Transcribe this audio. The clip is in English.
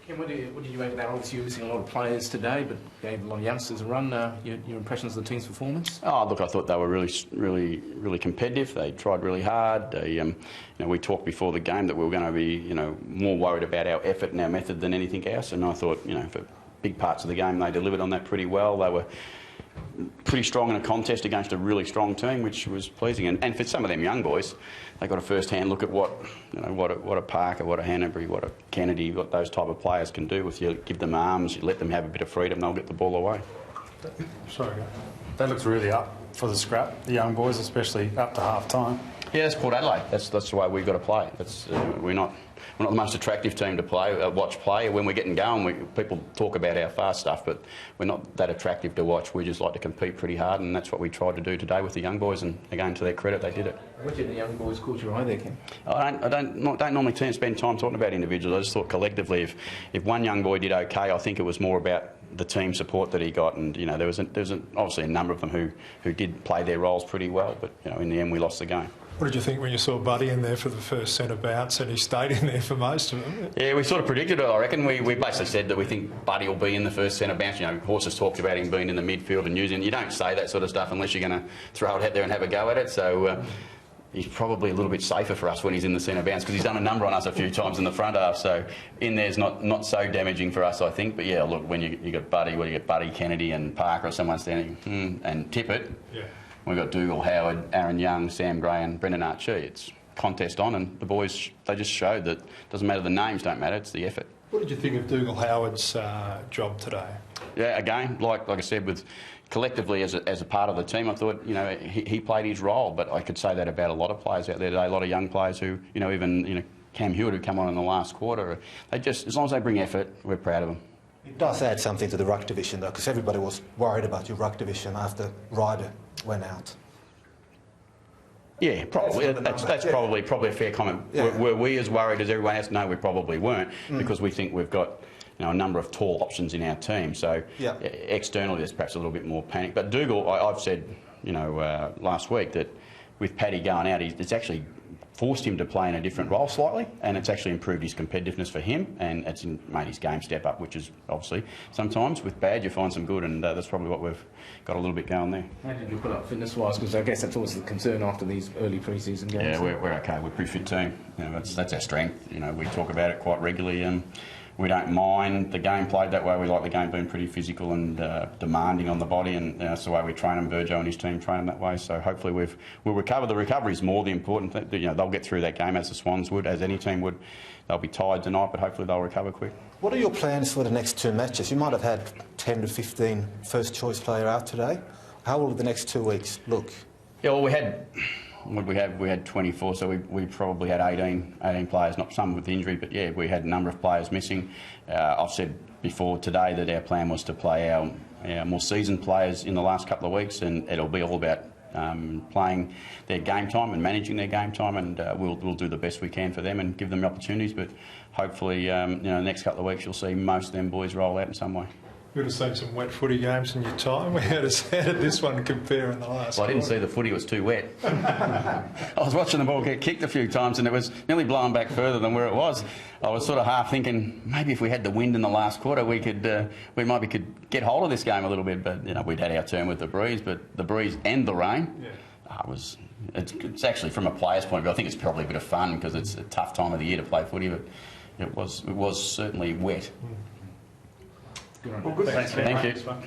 Ken, what did you make of that? Obviously, you're missing a lot of players today, but gave a lot of youngsters a run. Your impressions of the team's performance? Oh, look, I thought they were really competitive. They tried really hard. They, we talked before the game that we were going to be, more worried about our effort and our method than anything else. And I thought, for big parts of the game, they delivered on that pretty well. They were pretty strong in a contest against a really strong team, which was pleasing. And for some of them young boys, they got a first-hand look at what a Parker, what a Hanbury, what a Kennedy, what those type of players can do. If you give them arms, you let them have a bit of freedom, they'll get the ball away. Sorry, that looks really up for the scrap. The young boys, especially up to half-time. Yeah, that's Port Adelaide. That's the way we've got to play. We're not the most attractive team to watch play. When we're getting going, people talk about our fast stuff, but we're not that attractive to watch. We just like to compete pretty hard, and that's what we tried to do today with the young boys. And again, to their credit, they did it. What did the young boys caught your eye there, Ken? I don't normally spend time talking about individuals. I just thought collectively, if one young boy did okay, I think it was more about the team support that he got, and there was obviously a number of them who did play their roles pretty well, but in the end we lost the game. What did you think when you saw Buddy in there for the first centre bounce and he stayed in there for most of them? Yeah, we sort of predicted it, I reckon. We basically said that we think Buddy will be in the first centre bounce. Horses talked about him being in the midfield and using. You don't say that sort of stuff unless you're going to throw it out there and have a go at it. So he's probably a little bit safer for us when he's in the centre bounce because he's done a number on us a few times in the front half. So in there's not so damaging for us, I think. But yeah, look, when you got Buddy, you got Buddy, Kennedy and Parker or someone standing and Tippett. Yeah. We've got Dougal, Howard, Aaron Young, Sam Gray and Brendan Archie. It's contest on, and the boys, they just showed that it doesn't matter, the names don't matter, it's the effort. What did you think of Dougal Howard's job today? Yeah, again, like I said, collectively as a part of the team, I thought he played his role, but I could say that about a lot of players out there today, a lot of young players who, even Cam Hewitt who come on in the last quarter, they just, as long as they bring effort, we're proud of them. It does add something to the ruck division though, because everybody was worried about your ruck division after Ryder went out. Yeah, probably. That's probably a fair comment. Yeah. Were we as worried as everyone else? No, we probably weren't, because we think we've got a number of tall options in our team. So externally, there's perhaps a little bit more panic. But Dougal, I've said, last week that with Paddy going out, it's actually forced him to play in a different role slightly, and it's actually improved his competitiveness for him, and it's made his game step up, which is obviously sometimes with bad you find some good, and that's probably what we've got a little bit going there. How did you put up fitness-wise? Because I guess that's always the concern after these early pre-season games. Yeah, we're okay. We're a pretty fit team. That's our strength. We talk about it quite regularly. We don't mind the game played that way. We like the game being pretty physical and demanding on the body, and that's the way we train them. Virgo and his team train them that way. So hopefully we'll recover. The recovery is more the important thing. They'll get through that game as the Swans would, as any team would. They'll be tired tonight, but hopefully they'll recover quick. What are your plans for the next two matches? You might have had 10 to 15 first-choice player out today. How will the next 2 weeks look? Yeah, well, we had 24, so we probably had 18 players, not some with injury, but yeah, we had a number of players missing. I've said before today that our plan was to play our more seasoned players in the last couple of weeks, and it'll be all about playing their game time and managing their game time, and we'll do the best we can for them and give them opportunities. But hopefully, the next couple of weeks you'll see most of them boys roll out in some way. You would have seen some wet footy games in your time. How did this one compare in the last? Well, I didn't see the footy; it was too wet. I was watching the ball get kicked a few times, and it was nearly blowing back further than where it was. I was sort of half thinking maybe if we had the wind in the last quarter, we could get hold of this game a little bit. But we'd had our turn with the breeze, but the breeze and the rain. Yeah. It's actually, from a player's point of view, I think it's probably a bit of fun because it's a tough time of the year to play footy, but it was certainly wet. Good on you. Well, good. Thank you. Thanks, Cam.